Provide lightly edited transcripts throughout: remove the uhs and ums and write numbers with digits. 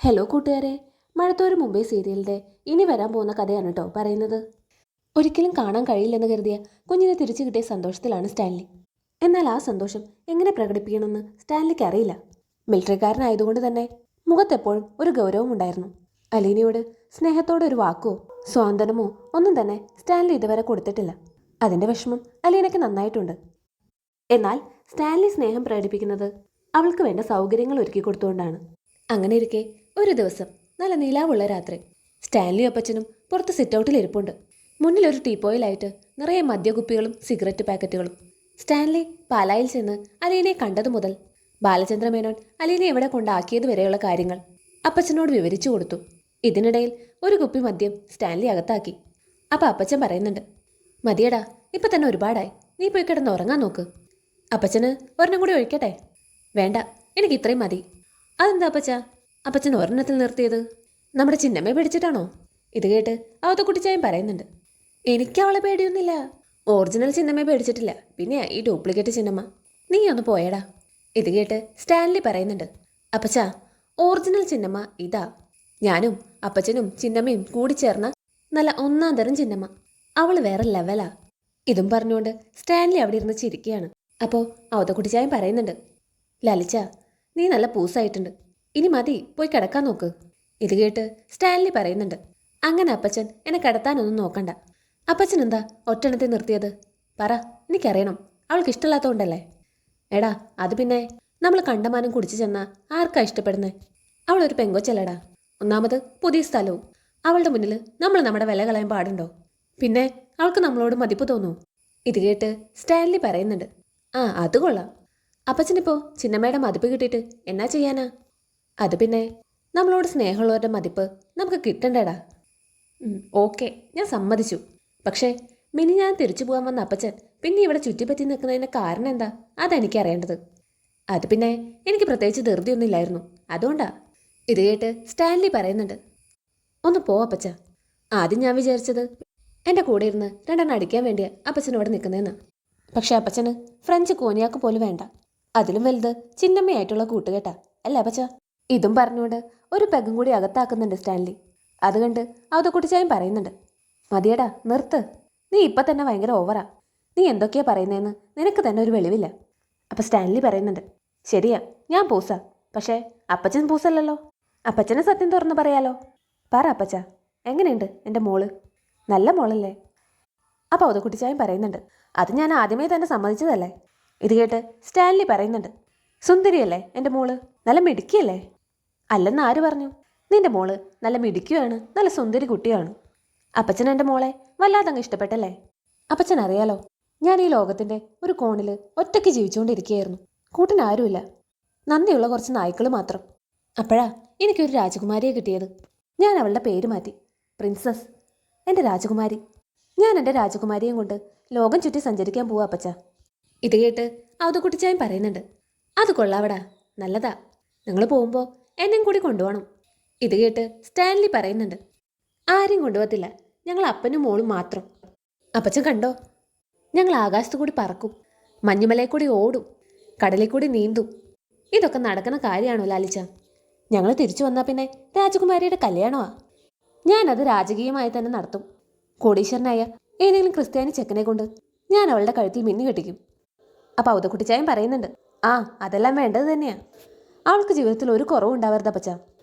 Hello കൂട്ടുകാരെ, മഴത്തോരു മുംബൈ സീരിയലിൻ്റെ ഇനി വരാൻ പോകുന്ന കഥയാണ് കേട്ടോ പറയുന്നത്. ഒരിക്കലും കാണാൻ കഴിയില്ലെന്ന് കരുതിയ കുഞ്ഞിനെ തിരിച്ചു കിട്ടിയ സന്തോഷത്തിലാണ് സ്റ്റാൻലി. എന്നാൽ ആ സന്തോഷം എങ്ങനെ പ്രകടിപ്പിക്കണമെന്ന് സ്റ്റാൻലിക്ക് അറിയില്ല. മിലിറ്ററിക്കാരനായതുകൊണ്ട് തന്നെ മുഖത്തെപ്പോഴും ഒരു ഗൗരവം ഉണ്ടായിരുന്നു. അലീനയോട് സ്നേഹത്തോടെ ഒരു വാക്കോ സ്വാന്തനമോ ഒന്നും തന്നെ സ്റ്റാൻലി ഇതുവരെ കൊടുത്തിട്ടില്ല. അതിൻ്റെ വിഷമം അലീനയ്ക്ക് നന്നായിട്ടുണ്ട്. എന്നാൽ സ്റ്റാൻലി സ്നേഹം പ്രകടിപ്പിക്കുന്നത് അവൾക്ക് വേണ്ട സൗകര്യങ്ങൾ ഒരുക്കി കൊടുത്തുകൊണ്ടാണ്. അങ്ങനെ ഇരിക്കെ ഒരു ദിവസം നല്ല നിലാവുള്ള രാത്രി സ്റ്റാൻലി അപ്പച്ചനും പുറത്ത് സിറ്റൗട്ടിൽ ഇരിപ്പുണ്ട്. മുന്നിലൊരു ടീപ്പോയിലായിട്ട് നിറയെ മദ്യകുപ്പികളും സിഗരറ്റ് പാക്കറ്റുകളും. സ്റ്റാൻലി പാലായിൽ ചെന്ന് അലീനയെ കണ്ടതു മുതൽ ബാലചന്ദ്രമേനോൻ അലീനയെ എവിടെ കൊണ്ടാക്കിയത് വരെയുള്ള കാര്യങ്ങൾ അപ്പച്ചനോട് വിവരിച്ചു കൊടുത്തു. ഇതിനിടയിൽ ഒരു കുപ്പി മദ്യം സ്റ്റാൻലി അകത്താക്കി. അപ്പം അപ്പച്ചൻ പറയുന്നുണ്ട്, മതിയടാ, ഇപ്പം തന്നെ ഒരുപാടായി, നീ പോയി കിടന്ന് ഉറങ്ങാൻ നോക്ക്. അപ്പച്ചന് ഒരെണ്ണം കൂടി ഒഴിക്കട്ടെ? വേണ്ട, എനിക്ക് ഇത്രയും മതി. അതെന്താ അപ്പച്ച അപ്പച്ചൻ ഒരെണ്ണത്തിൽ നിർത്തിയത്? നമ്മുടെ ചിന്നമ്മയെ പേടിച്ചിട്ടാണോ? ഇത് കേട്ട് അവതക്കുട്ടിച്ചായം പറയുന്നുണ്ട്, എനിക്ക് അവളെ പേടിയൊന്നുമില്ല. ഒറിജിനൽ ചിന്നമ്മയെ പേടിച്ചിട്ടില്ല, പിന്നെ ഈ ഡ്യൂപ്ലിക്കേറ്റ് ചിന്നമ്മ. നീ ഒന്ന് പോയടാ. ഇത് കേട്ട് സ്റ്റാൻലി പറയുന്നുണ്ട്, അപ്പച്ച ഒറിജിനൽ ചിന്നമ്മ ഇതാ. ഞാനും അപ്പച്ചനും ചിന്നമ്മയും കൂടി ചേർന്ന നല്ല ഒന്നാം തരം ചിന്നമ്മ. അവൾ വേറെ ലെവലാ. ഇതും പറഞ്ഞുകൊണ്ട് സ്റ്റാൻലി അവിടെ ഇരുന്ന് ചിരിക്കുകയാണ്. അപ്പോൾ അവതക്കുട്ടിച്ചായം പറയുന്നുണ്ട്, ലലിച്ച, നീ നല്ല പൂസായിട്ടുണ്ട്, ഇനി മതി, പോയി കിടക്കാൻ നോക്ക്. ഇത് കേട്ട് സ്റ്റാൻലി പറയുന്നുണ്ട്, അങ്ങനെ അപ്പച്ചൻ എന്നെ കിടത്താനൊന്നും നോക്കണ്ട. അപ്പച്ചൻ എന്താ ഒറ്റണത്തിൽ നിർത്തിയത്? പറ, എനിക്കറിയണം. അവൾക്ക് ഇഷ്ടമില്ലാത്തതുകൊണ്ടല്ലേ? എടാ, അത് പിന്നെ നമ്മൾ കണ്ടമാനം കുടിച്ചു ചെന്നാൽ ആർക്കാ ഇഷ്ടപ്പെടുന്നേ? അവളൊരു പെങ്കൊച്ചല്ലടാ. ഒന്നാമത് പുതിയ സ്ഥലവും. അവളുടെ മുന്നിൽ നമ്മൾ നമ്മുടെ വില കളയാൻ പാടുണ്ടോ? പിന്നെ അവൾക്ക് നമ്മളോട് മതിപ്പ് തോന്നൂ. ഇത് കേട്ട് സ്റ്റാൻലി പറയുന്നുണ്ട്, ആ അത് കൊള്ളാം. അപ്പച്ചനിപ്പോ ചിന്നമ്മയുടെ മതിപ്പ് കിട്ടിയിട്ട് എന്നാ ചെയ്യാനാ? അത് പിന്നെ നമ്മളോട് സ്നേഹമുള്ളവരുടെ മതിപ്പ് നമുക്ക് കിട്ടണ്ടേടാ. ഓക്കെ, ഞാൻ സമ്മതിച്ചു. പക്ഷേ ഞാൻ തിരിച്ചു പോകാൻ വന്ന അപ്പച്ചൻ പിന്നെ ഇവിടെ ചുറ്റിപ്പറ്റി നിൽക്കുന്നതിൻ്റെ കാരണം എന്താ? അതെനിക്കറിയേണ്ടത്. അത് പിന്നെ എനിക്ക് പ്രത്യേകിച്ച് ധൃതിയൊന്നും ഇല്ലായിരുന്നു, അതുകൊണ്ടാ. ഇത് കേട്ട് സ്റ്റാൻലി പറയുന്നുണ്ട്, ഒന്ന് പോ അപ്പച്ച. ആദ്യം ഞാൻ വിചാരിച്ചത് എൻ്റെ കൂടെ ഇരുന്ന് രണ്ടെണ്ണം അടിക്കാൻ വേണ്ടിയാ അപ്പച്ചനോട് നിൽക്കുന്നതെന്ന്. പക്ഷെ അപ്പച്ചന് ഫ്രഞ്ച് കോനിയാക്ക് പോലും വേണ്ട. അതിലും വലുത് ചിന്നമ്മയായിട്ടുള്ള കൂട്ടുകെട്ടാ, അല്ല അപ്പച്ച? ഇതും പറഞ്ഞുകൊണ്ട് ഒരു പെഗും കൂടി അകത്താക്കുന്നുണ്ട് സ്റ്റാൻലി. അത് കണ്ട് അവതക്കുട്ടിച്ചായും പറയുന്നുണ്ട്, മതിയടാ, നിർത്ത്. നീ ഇപ്പം തന്നെ ഭയങ്കര ഓവറാ. നീ എന്തൊക്കെയാ പറയുന്നതെന്ന് നിനക്ക് തന്നെ ഒരു വെളിവില്ല. അപ്പം സ്റ്റാൻലി പറയുന്നുണ്ട്, ശരിയാ, ഞാൻ പൂസാ. പക്ഷേ അപ്പച്ചൻ പൂസല്ലല്ലോ. അപ്പച്ചനെ സത്യം തുറന്ന് പറയാലോ. പറ അപ്പച്ച, എങ്ങനെയുണ്ട് എൻ്റെ മോള്? നല്ല മോളല്ലേ? അപ്പോൾ അവതക്കുട്ടിച്ചായും പറയുന്നുണ്ട്, അത് ഞാൻ ആദ്യമേ തന്നെ സമ്മതിച്ചതല്ലേ. ഇത് കേട്ട് സ്റ്റാൻലി പറയുന്നുണ്ട്, സുന്ദരിയല്ലേ എൻ്റെ മോള്? നല്ല മിടുക്കിയല്ലേ? അല്ലെന്ന് ആര് പറഞ്ഞു? നിന്റെ മോള് നല്ല മിടുക്കിയാണ്, നല്ല സുന്ദരി കുട്ടിയാണ്. അപ്പച്ചൻ എൻ്റെ മോളെ വല്ലാതങ്ങ് ഇഷ്ടപ്പെട്ടല്ലേ? അപ്പച്ചൻ അറിയാലോ, ഞാൻ ഈ ലോകത്തിൻ്റെ ഒരു കോണിൽ ഒറ്റയ്ക്ക് ജീവിച്ചുകൊണ്ടിരിക്കുകയായിരുന്നു. കൂട്ടിനാരുമില്ല, നന്ദിയുള്ള കുറച്ച് നായ്ക്കൾ മാത്രം. അപ്പോഴാ എനിക്കൊരു രാജകുമാരിയെ കിട്ടിയത്. ഞാൻ അവളുടെ പേര് മാറ്റി, പ്രിൻസസ്, എൻ്റെ രാജകുമാരി. ഞാൻ എൻ്റെ രാജകുമാരിയും കൊണ്ട് ലോകം ചുറ്റി സഞ്ചരിക്കാൻ പോവാ അപ്പച്ച. ഇത് കേട്ട് അവതക്കുട്ടിച്ചായും പറയുന്നുണ്ട്, അത് കൊള്ളാവടാ, നല്ലതാ. നിങ്ങൾ പോകുമ്പോൾ എന്നെയും കൂടി കൊണ്ടുപോകണം. ഇത് കേട്ട് സ്റ്റാൻലി പറയുന്നുണ്ട്, ആരെയും കൊണ്ടുപോകത്തില്ല, ഞങ്ങൾ അപ്പനും മോളും മാത്രം. അപ്പച്ചൻ കണ്ടോ, ഞങ്ങൾ ആകാശത്തു കൂടി പറക്കും, മഞ്ഞുമലയിൽ കൂടി ഓടും, കടലിൽ കൂടി നീന്തും. ഇതൊക്കെ നടക്കുന്ന കാര്യമാണോ ലാലിച്ച? ഞങ്ങൾ തിരിച്ചു വന്നാൽ പിന്നെ രാജകുമാരിയുടെ കല്യാണമാ. ഞാനത് രാജകീയമായി തന്നെ നടത്തും. കോടീശ്വരനായ ഏതെങ്കിലും ക്രിസ്ത്യാനി ചെക്കനെ കൊണ്ട് ഞാൻ അവളുടെ കഴുത്തിൽ മിന്നി കെട്ടിക്കും. അപ്പോൾ അവതക്കുട്ടിച്ചായം പറയുന്നുണ്ട്, ആ അതെല്ലാം വേണ്ടത് തന്നെയാ. അവൾക്ക് ജീവിതത്തിൽ ഒരു കുറവും ഉണ്ടാവരുത് അപ്പച്ച.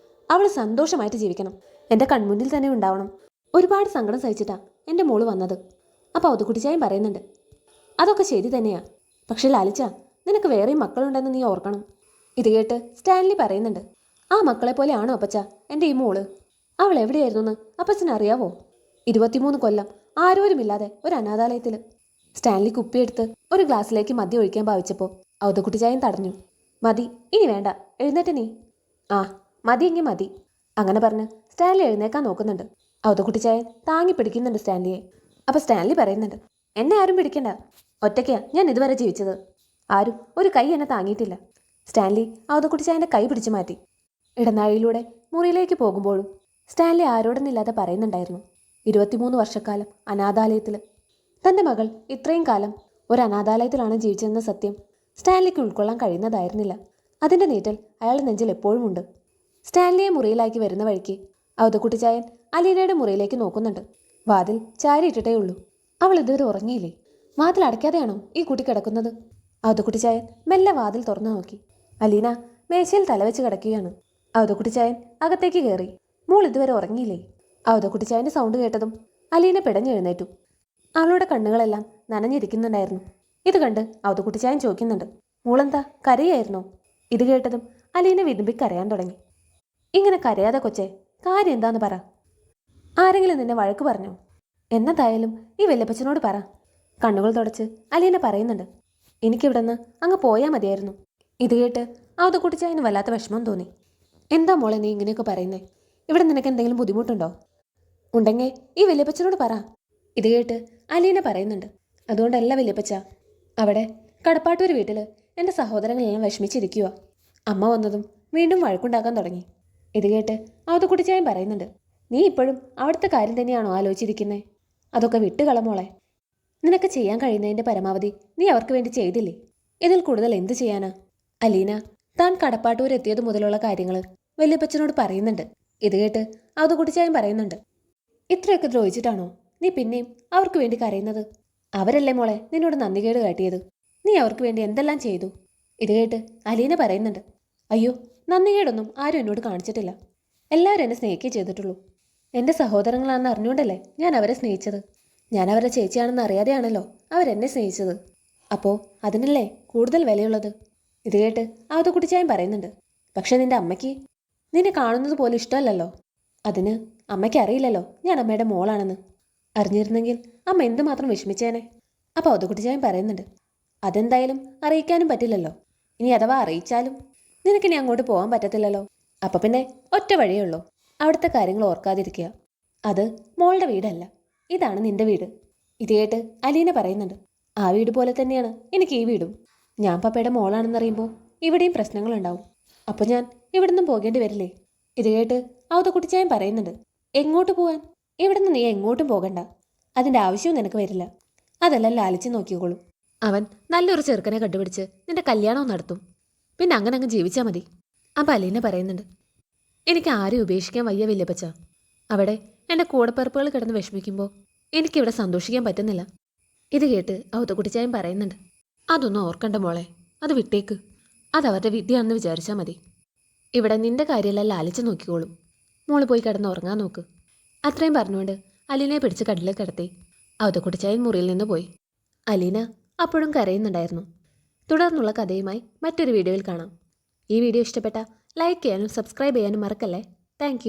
അവൾ സന്തോഷമായിട്ട് ജീവിക്കണം, എൻ്റെ കൺമുന്നിൽ തന്നെ ഉണ്ടാവണം. ഒരുപാട് സങ്കടം സഹിച്ചിട്ടാ എൻ്റെ മോള് വന്നത്. അപ്പോൾ അവതക്കുട്ടിച്ചായം പറയുന്നുണ്ട്, അതൊക്കെ ശരി തന്നെയാ. പക്ഷെ ലാലിച്ച, നിനക്ക് വേറെയും മക്കളുണ്ടെന്ന് നീ ഓർക്കണം. ഇത് കേട്ട് സ്റ്റാൻലി പറയുന്നുണ്ട്, ആ മക്കളെ പോലെയാണോ അപ്പച്ച എൻ്റെ ഈ മോള്? അവൾ എവിടെയായിരുന്നു എന്ന് അപ്പച്ചന് അറിയാവോ? 23 കൊല്ലം ആരോരുമില്ലാതെ ഒരു അനാഥാലയത്തിൽ. സ്റ്റാൻലി കുപ്പിയെടുത്ത് ഒരു ഗ്ലാസ്സിലേക്ക് മദ്യം ഒഴിക്കാൻ ഭാവിച്ചപ്പോൾ അവതക്കുട്ടിച്ചായം തടഞ്ഞു. മതി, ഇനി വേണ്ട, എഴുന്നേറ്റ് നീ. ആ മതി, എങ്കിൽ മതി. അങ്ങനെ പറഞ്ഞ് സ്റ്റാൻലി എഴുന്നേക്കാൻ നോക്കുന്നുണ്ട്. അവതക്കുട്ടിച്ചായൻ താങ്ങി പിടിക്കുന്നുണ്ട് സ്റ്റാൻലിയെ. അപ്പോൾ സ്റ്റാൻലി പറയുന്നുണ്ട്, എന്നെ ആരും പിടിക്കണ്ട, ഒറ്റയ്ക്കാ ഞാൻ ഇതുവരെ ജീവിച്ചത്. ആരും ഒരു കൈ എന്നെ താങ്ങിയിട്ടില്ല. സ്റ്റാൻലി അവതക്കുട്ടിച്ചായൻ്റെ കൈ പിടിച്ചു മാറ്റി. ഇടനാഴിയിലൂടെ മുറിയിലേക്ക് പോകുമ്പോഴും സ്റ്റാൻലി ആരോടൊന്നില്ലാതെ പറയുന്നുണ്ടായിരുന്നു, 23 വർഷക്കാലം അനാഥാലയത്തിൽ. തൻ്റെ മകൾ ഇത്രയും കാലം ഒരു അനാഥാലയത്തിലാണ് ജീവിച്ചതെന്ന സത്യം സ്റ്റാൻലിക്ക് ഉൾക്കൊള്ളാൻ കഴിയുന്നതായിരുന്നില്ല. അതിൻ്റെ നീറ്റൽ അയാളുടെ നെഞ്ചിൽ എപ്പോഴും ഉണ്ട്. സ്റ്റാൻലിയെ മുറിയിലാക്കി വരുന്ന വഴിക്ക് ഔതക്കുട്ടിച്ചായൻ അലീനയുടെ മുറിയിലേക്ക് നോക്കുന്നുണ്ട്. വാതിൽ ചാരിയിട്ടിട്ടേ ഉള്ളൂ. അവൾ ഇതുവരെ ഉറങ്ങിയില്ലേ? വാതിൽ അടയ്ക്കാതെയാണോ ഈ കുട്ടി കിടക്കുന്നത്? ഔതക്കുട്ടിച്ചായൻ മെല്ലെ വാതിൽ തുറന്നു നോക്കി. അലീന മേശയിൽ തലവെച്ച് കിടക്കുകയാണ്. ഔതക്കുട്ടിച്ചായൻ അകത്തേക്ക് കയറി. മോൾ ഇതുവരെ ഉറങ്ങിയില്ലേ? ഔതക്കുട്ടിച്ചായൻ്റെ സൗണ്ട് കേട്ടതും അലീന പിടഞ്ഞെഴുന്നേറ്റു. അവളുടെ കണ്ണുകളെല്ലാം നനഞ്ഞിരിക്കുന്നുണ്ടായിരുന്നു. ഇത് കണ്ട് ഔതക്കുട്ടിച്ചായൻ ചോദിക്കുന്നുണ്ട്, മോളെന്താ കരയായിരുന്നോ? ഇത് കേട്ടതും അലീന വിതുമ്പി കരയാൻ തുടങ്ങി. ഇങ്ങനെ കരയാതെ കൊച്ചേ, കാര്യം എന്താന്ന് പറ. ആരെങ്കിലും നിന്നെ വഴക്ക് പറഞ്ഞോ? എന്നതായാലും ഈ വല്യപ്പച്ചനോട് പറ. കണ്ണുകൾ തുടച്ച് അലീന പറയുന്നുണ്ട്. എനിക്കിവിടെ നിന്ന് അങ്ങ് പോയാൽ മതിയായിരുന്നു. ഇത് കേട്ട് ഔതക്കുട്ടിച്ചായന് വല്ലാത്ത വിഷമം തോന്നി. എന്താ മോളെ നീ ഇങ്ങനെയൊക്കെ പറയുന്നേ? ഇവിടെ നിനക്ക് എന്തെങ്കിലും ബുദ്ധിമുട്ടുണ്ടോ? ഉണ്ടെങ്കിൽ ഈ വല്യപ്പച്ചനോട് പറ. ഇത് കേട്ട് അലീന പറയുന്നുണ്ട്, അതുകൊണ്ടല്ല വല്യപ്പച്ച, അവിടെ കടപ്പാട്ടൂർ വീട്ടിൽ എൻ്റെ സഹോദരങ്ങളെല്ലാം വിഷമിച്ചിരിക്കുക. അമ്മ വന്നതും വീണ്ടും വഴക്കുണ്ടാക്കാൻ തുടങ്ങി. ഇത് കേട്ട് ഔതക്കുട്ടിച്ചായൻ പറയുന്നുണ്ട്, നീ ഇപ്പോഴും അവിടുത്തെ കാര്യം തന്നെയാണോ ആലോചിച്ചിരിക്കുന്നേ? അതൊക്കെ വിട്ടുകള മോളെ. നിനക്ക് ചെയ്യാൻ കഴിയുന്നതിൻ്റെ പരമാവധി നീ അവർക്ക് വേണ്ടി ചെയ്തില്ലേ? ഇതിൽ കൂടുതൽ എന്ത് ചെയ്യാനാ? അലീന താൻ കടപ്പാട്ടൂർ എത്തിയത് മുതലുള്ള കാര്യങ്ങൾ വല്യപ്പച്ചനോട് പറയുന്നുണ്ട്. ഇത് കേട്ട് ഔതക്കുട്ടിച്ചായൻ പറയുന്നുണ്ട്, ഇത്രയൊക്കെ ദ്രോഹിച്ചിട്ടാണോ നീ പിന്നെയും അവർക്ക് വേണ്ടി കരയുന്നത്? അവരല്ലേ മോളെ നിന്നോട് നന്ദികേട് കാട്ടിയത്. നീ അവർക്ക് വേണ്ടി എന്തെല്ലാം ചെയ്തു? ഇത് കേട്ട് അലീന പറയുന്നുണ്ട്, അയ്യോ, നന്ദികേടൊന്നും ആരും എന്നോട് കാണിച്ചിട്ടില്ല. എല്ലാവരും എന്നെ സ്നേഹിക്കേ ചെയ്തിട്ടുള്ളൂ. എൻ്റെ സഹോദരങ്ങളാണെന്ന് അറിഞ്ഞുകൊണ്ടല്ലേ ഞാൻ അവരെ സ്നേഹിച്ചത്. ഞാൻ അവരുടെ ചേച്ചിയാണെന്ന് അറിയാതെയാണല്ലോ അവരെന്നെ സ്നേഹിച്ചത്. അപ്പോൾ അതിനല്ലേ കൂടുതൽ വിലയുള്ളത്. ഇത് കേട്ട് ഔതക്കുട്ടിച്ചായൻ പറയുന്നുണ്ട്, പക്ഷെ നിന്റെ അമ്മയ്ക്ക് നിന്നെ കാണുന്നത് പോലും ഇഷ്ടമല്ലല്ലോ. അതിന് അമ്മയ്ക്ക് അറിയില്ലല്ലോ ഞാൻ അമ്മയുടെ മോളാണെന്ന്. അറിഞ്ഞിരുന്നെങ്കിൽ അമ്മ എന്തുമാത്രം വിഷമിച്ചേനെ. അപ്പോൾ ഔതക്കുട്ടിച്ചായൻ പറയുന്നുണ്ട്, അതെന്തായാലും അറിയിക്കാനും പറ്റില്ലല്ലോ. ഇനി അഥവാ അറിയിച്ചാലും നിനക്കിനി അങ്ങോട്ട് പോകാൻ പറ്റത്തില്ലല്ലോ. അപ്പം പിന്നെ ഒറ്റ വഴിയേ ഉള്ളൂ, അവിടുത്തെ കാര്യങ്ങൾ ഓർക്കാതിരിക്കുക. അത് മോളുടെ വീടല്ല, ഇതാണ് നിന്റെ വീട്. ഇത് കേട്ട് അലീന പറയുന്നുണ്ട്, ആ വീട് പോലെ തന്നെയാണ് എനിക്ക് ഈ വീടും. ഞാൻ പപ്പയുടെ മോളാണെന്നറിയുമ്പോൾ ഇവിടെയും പ്രശ്നങ്ങളുണ്ടാവും. അപ്പോൾ ഞാൻ ഇവിടുന്നും പോകേണ്ടി വരില്ലേ? ഇത് കേട്ട് ഔതക്കുട്ടിച്ചായൻ പറയുന്നുണ്ട്, എങ്ങോട്ട് പോവാൻ? ഇവിടുന്ന് നീ എങ്ങോട്ടും പോകണ്ട. അതിൻ്റെ ആവശ്യവും നിനക്ക് വരില്ല. അതെല്ലാം ലാലിച്ച് നോക്കിക്കോളൂ. അവൻ നല്ലൊരു ചെറുക്കനെ കണ്ടുപിടിച്ച് നിന്റെ കല്യാണവും നടത്തും. പിന്നെ അങ്ങനെ അങ്ങ് ജീവിച്ചാൽ മതി. അപ്പം അലീന പറയുന്നുണ്ട്, എനിക്ക് ആരെയും ഉപേക്ഷിക്കാൻ വയ്യ വല്യപ്പച്ച. അവിടെ എൻ്റെ കൂടപ്പിറപ്പുകൾ കിടന്ന് വിഷമിക്കുമ്പോൾ എനിക്കിവിടെ സന്തോഷിക്കാൻ പറ്റുന്നില്ല. ഇത് കേട്ട് ഔതക്കുട്ടിച്ചായൻ പറയുന്നുണ്ട്, അതൊന്നും ഓർക്കണ്ട മോളെ, അത് വിട്ടേക്ക്. അതവരുടെ വിദ്യയാണെന്ന് വിചാരിച്ചാൽ മതി. ഇവിടെ നിന്റെ കാര്യമെല്ലാം ലാലിച്ച് നോക്കിക്കോളും. മോള് പോയി കിടന്ന് ഉറങ്ങാൻ നോക്ക്. അത്രയും പറഞ്ഞുകൊണ്ട് അലീനയെ പിടിച്ച് കട്ടിലേക്ക് കിടത്തി ഔതക്കുട്ടിച്ചായൻ മുറിയിൽ നിന്ന് പോയി. അലീന അപ്പോഴും കരയുന്നുണ്ടായിരുന്നു. തുടർന്നുള്ള കഥയുമായി മറ്റൊരു വീഡിയോയിൽ കാണാം. ഈ വീഡിയോ ഇഷ്ടപ്പെട്ട ലൈക്ക് ചെയ്യാനും സബ്സ്ക്രൈബ് ചെയ്യാനും മറക്കല്ലേ. താങ്ക്